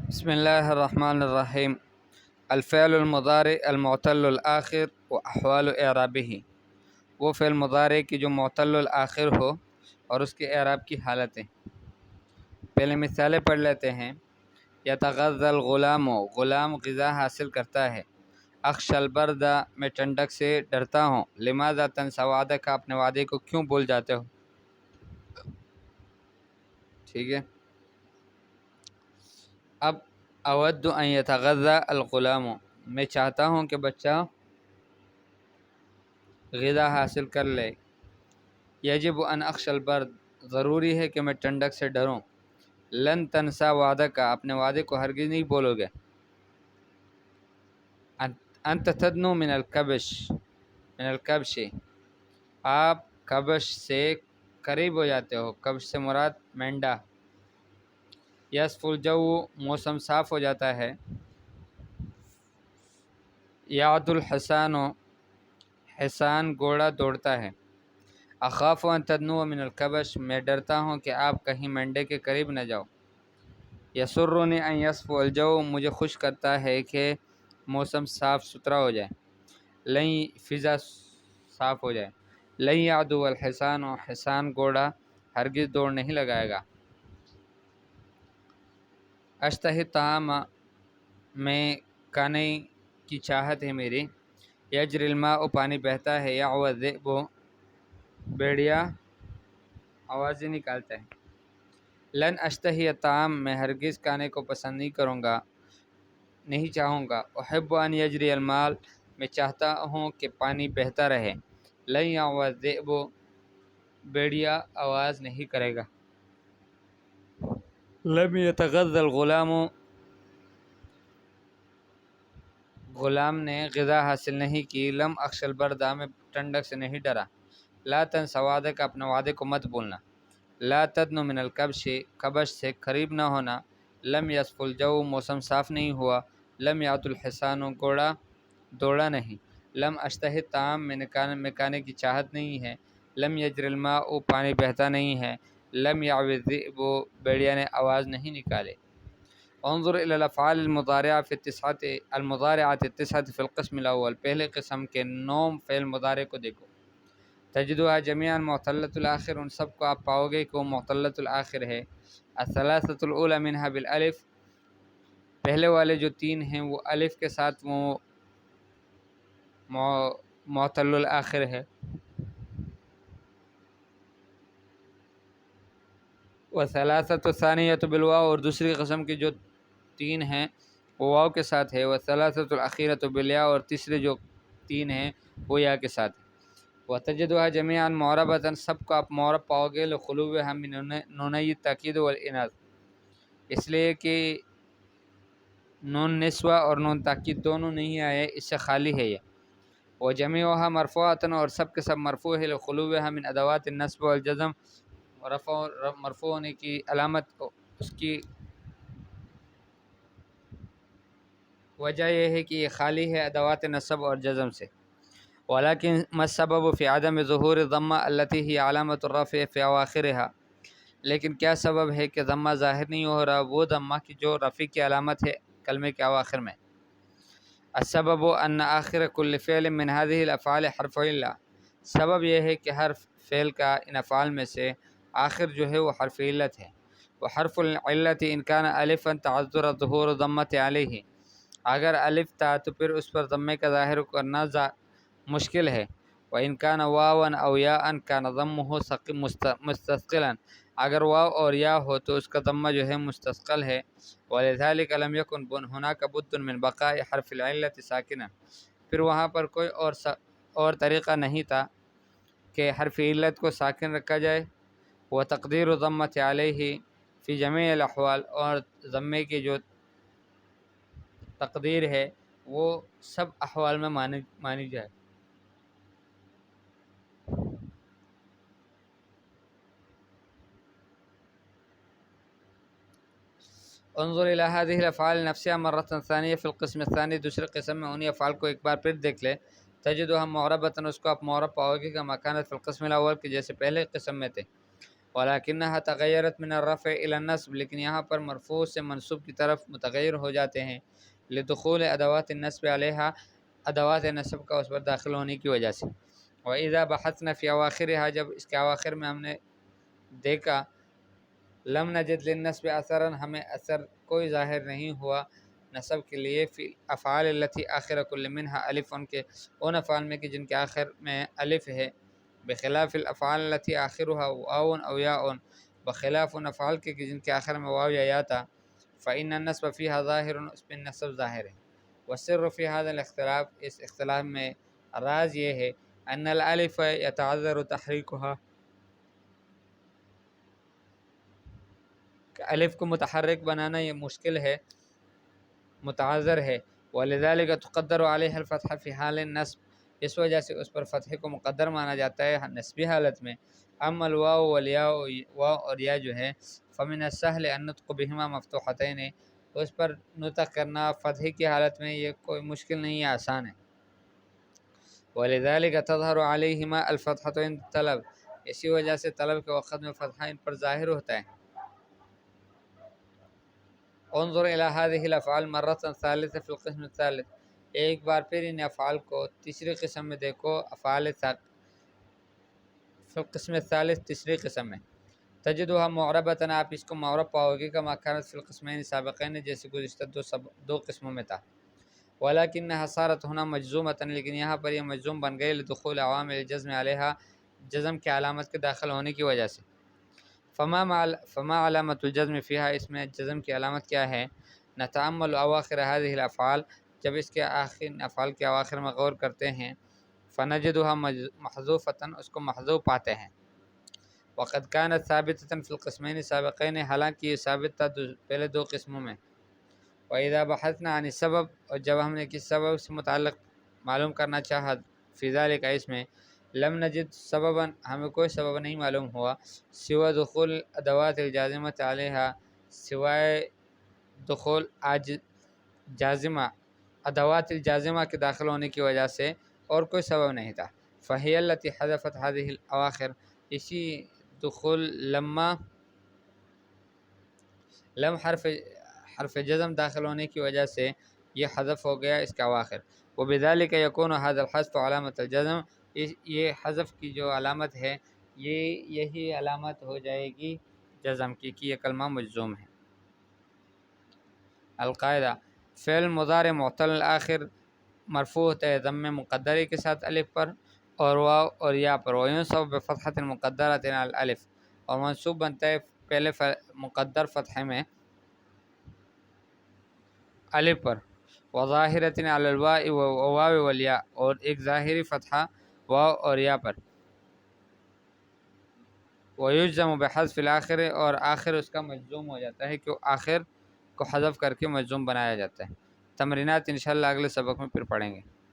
بسم اللہ الرحمن الرحیم۔ الفعل المضارع المعتل الآخر و احوال اعرابہ، وہ فعل مضارع کی جو معتل الآخر ہو اور اس کے اعراب کی حالتیں۔ پہلے مثالیں پڑھ لیتے ہیں۔ یتغذی الغلام، غلام غذا حاصل کرتا ہے۔ اخشی البرد، میں ٹھنڈک سے ڈرتا ہوں۔ لماذا تنسی وعدک، اپنے وعدے کو کیوں بھول جاتے ہو؟ ٹھیک ہے۔ اب اود ان یتغذی الغلام، میں چاہتا ہوں کہ بچہ غذا حاصل کر لے۔ یجب ان اخشی البرد، ضروری ہے کہ میں ٹھنڈک سے ڈروں۔ لن تنسی وعدک، اپنے وعدے کو ہرگز نہیں بولو گے۔ انت تدنو من الکبش، آپ کبش سے قریب ہو جاتے ہو۔ کبش سے مراد مینڈا۔ یصفو الجو، موسم صاف ہو جاتا ہے۔ یعدو الحصان، حصان گھوڑا دوڑتا ہے۔ اخاف ان تدنو من الکبش، میں ڈرتا ہوں کہ آپ کہیں مینڈے کے قریب نہ جاؤ۔ یسرنی ان یصفو الجو، مجھے خوش کرتا ہے کہ موسم صاف ستھرا ہو جائے، فضا صاف ہو جائے۔ لن یعدو الحصان، حصان گھوڑا ہرگز دوڑ نہیں لگائے گا۔ اشتہی الطعام، میں کھانے کی چاہت ہے میری۔ یجری الماء، پانی بہتا ہے۔ یعوی الذئب، بھیڑیا آوازیں نکالتا ہے۔ لن اشتہی الطعام، میں ہرگز کھانے کو پسند نہیں کروں گا، نہیں چاہوں گا۔ احب ان یجری الماء، میں چاہتا ہوں کہ پانی بہتا رہے۔ لن یعوی الذئب، بھیڑیا آواز نہیں کرے گا۔ لم یتغذی الغلام، غلام نے غذا حاصل نہیں کی۔ لم اخشی البرد، میں ٹھنڈک سے نہیں ڈرا۔ لا تنسی وعدک، اپنے وعدے کو مت بھولنا۔ لا تدنو من الکبش، کبش سے قریب نہ ہونا۔ لم یصفو الجو، موسم صاف نہیں ہوا۔ لم یعد الحصان، گھوڑا دوڑا نہیں۔ لم اشتہی الطعام، میں کھانے کی چاہت نہیں ہے۔ لم یجری الماء، پانی بہتا نہیں ہے۔ لم یعوی الذئب، بھیڑیا نے آواز نہیں نکالے۔ انظر الی الافعال المضارعہ فی التسعۃ فی القسم الاول، پہلے قسم کے 9 فعل مضارع کو دیکھو۔ تجدها جمیعا معتلۃ الآخر، ان سب کو آپ پاؤ گے کہ وہ معتلۃ الآخر ہے۔ الثلاثۃ الاولی منها بالالف، پہلے والے جو 3 ہیں وہ الف کے ساتھ وہ معتل الآخر ہے۔ والثلاثۃ الثانیۃ بالواو، اور دوسری قسم کی جو 3 ہیں وہ واو کے ساتھ ہے۔ والثلاثۃ الاخیرۃ بالیاء، اور تیسرے جو 3 ہیں وہ یا کے ساتھ ہے۔ وتجدها جمیعا معربۃ، سب کو آپ معرب پاؤ گے۔ لخلوها من نونی التاکید والاناث، اس لیے کہ نون نسوہ اور نون تاکید دونوں نہیں آئے، اس سے خالی ہے یہ۔ وجمیعها مرفوعۃ، اور سب کے سب مرفوع ہے۔ لخلوها من ادوات النصب والجزم، مرفوع ہونے کی علامت اس کی وجہ یہ ہے کہ یہ خالی ہے ادوات نصب اور جزم سے۔ ولیکن ما السبب فی عدم ظہور الضمہ التی ہی علامت الرفع فی اواخرها، لیکن کیا سبب ہے کہ ضمہ ظاہر نہیں ہو رہا، وہ ضمہ کی جو رفع کی علامت ہے کلمے کے اواخر میں۔ السبب ان آخر کل فعل من هذه الافعال حرف علہ، سبب یہ ہے کہ ہر فعل کا ان افعال میں سے آخر جو ہے وہ حرف علت ہے۔ وحرف العلت ان کان الفا تعذر ظہور ضمۃ علیہ، اگر الف تھا تو پھر اس پر ضمے کا ظاہر کرنا مشکل ہے۔ وان کان واوا او یاء کان ضمہ مستثقلا، اگر واو اور یا ہو تو اس کا ضمہ جو ہے مستثقل ہے۔ ولذلك لم يكن هناك بد من بقاء حرف العلت ساکنا، پھر وہاں پر کوئی اور طریقہ نہیں تھا کہ حرف علت کو ساکن رکھا جائے۔ وتقدیر ضمۃ علیہ فی جمیع الاحوال، اور ضمے کی جو تقدیر ہے وہ سب احوال میں مانی جائے۔ انظر الی هذه الافعال نفسها مرة ثانیہ فی القسم الثانی، دوسرے قسم میں انہی افعال کو ایک بار پھر دیکھ لے۔ تجدها معربۃ، اس کو آپ معرب پاؤ گے کہ ما كانت فی القسم الاول، کہ جیسے پہلے قسم میں تھے۔ ولکنها تغیرت من الرفع الى النصب، لیکن یہاں پر مرفوع سے منصوب کی طرف متغیر ہو جاتے ہیں لدخول ادوات النصب علیہا، ادوات نصب کا اس پر داخل ہونے کی وجہ سے۔ وَإِذَا بَحَثْنَا فِي أَوَاخِرِهَا، جب اس کے اواخر میں ہم نے دیکھا، لم نجد للنصب اثرا، ہمیں اثر کوئی ظاہر نہیں ہوا نصب کے لیے، فی الافعال التي آخر کل منها الف، ان افعال میں کہ جن کے آخر میں الف ہے، بخلاف الافعال التي آخرها واو او یاء، بخلاف ان افعال کے کہ جن کے آخر میں واو یا یا تھا، فإن النصب فيها ظاہر، اس میں نصب ظاہر ہے۔ والسر في هذا الاختلاف، اس اختلاف میں راز یہ ہے، ان الالف يتعذر تحریکها، کہ الف کو متحرک بنانا یہ مشکل ہے، متعذر ہے۔ ولذلك تقدر عليها الفتحة في حال النصب، اس وجہ سے اس پر فتح کو مقدر مانا جاتا ہے نصبی حالت میں۔ اما الواو والیاء، واو اور یا جو ہے، فمن السهل ان نطق بهما مفتوحتین، اس پر نطق کرنا فتح کی حالت میں یہ کوئی مشکل نہیں ہے، آسان ہے۔ ولذلك تظهر عليهما الفتحة عند طلب، اسی وجہ سے طلب کے وقت میں فتحہ ان پر ظاہر ہوتا ہے۔ انظر الى هذه الافعال مرة ثالثة في القسم الثالث، ایک بار پھر ان افعال کو تیسری قسم میں دیکھو، افعال فی القسم الثالث، تیسری قسم میں۔ تجدها معربة، آپ اس کو معرب پاؤ گے، کما كانت في القسمين السابقين، جیسے گزشتہ دو قسموں میں تھا۔ ولكنها صارت هنا مجزومة، لیکن یہاں پر یہ مجزوم بن گئی لدخول عوامل الجزم علیہا، جزم کے علامت کے داخل ہونے کی وجہ سے۔ فما علامت الجزم فیہا، اس میں جزم کی علامت کیا ہے؟ نتأمل اواخر هذه الافعال، جب اس کے آخر افعال کے اواخر میں غور کرتے ہیں، فنجدها محذوفة، اس کو محذوف پاتے ہیں۔ وقد كانت ثابتة في القسمين السابقين، حالانکہ یہ ثابت تھا پہلے دو قسموں میں۔ وإذا بحثنا عن السبب، اور جب ہم نے کس سبب سے متعلق معلوم کرنا چاہا، فی ذلک، اس میں، لم نجد سببا، ہمیں کوئی سبب نہیں معلوم ہوا، سوى دخول ادوات الجازمة علیہا، سوائے دخول جازمہ، ادوات الجازمہ کے داخل ہونے کی وجہ سے، اور کوئی سبب نہیں تھا۔ فہی التي حذفت هذه الاواخر، اسی دخول لم حرف جزم داخل ہونے کی وجہ سے یہ حذف ہو گیا اس کا اواخر۔ وبذلك يكون هذا الحذف علامة الجزم، یہ حذف کی جو علامت ہے، یہی علامت ہو جائے گی جزم کی، کہ یہ کلمہ مجزوم ہے۔ القاعدہ، فعل مضارع معتل الآخر مرفوع ہوتا ہے ضم مقدرے کے ساتھ الف پر اور واو اور یا پر، وینصب بفتحۃ مقدرۃ علی الالف، اور منصوب بنتا ہے پہلے مقدر فتحے میں الف پر، وظاہرۃ علی الواو والیاء، اور ایک ظاہری فتحہ واو اور یا پر، ویجزم بحذف الآخر، اور آخر اس کا مجزوم ہو جاتا ہے کہ آخر کو حذف کر کے مجزوم بنایا جاتا ہے۔ تمرینات انشاءاللہ اگلے سبق میں پھر پڑھیں گے۔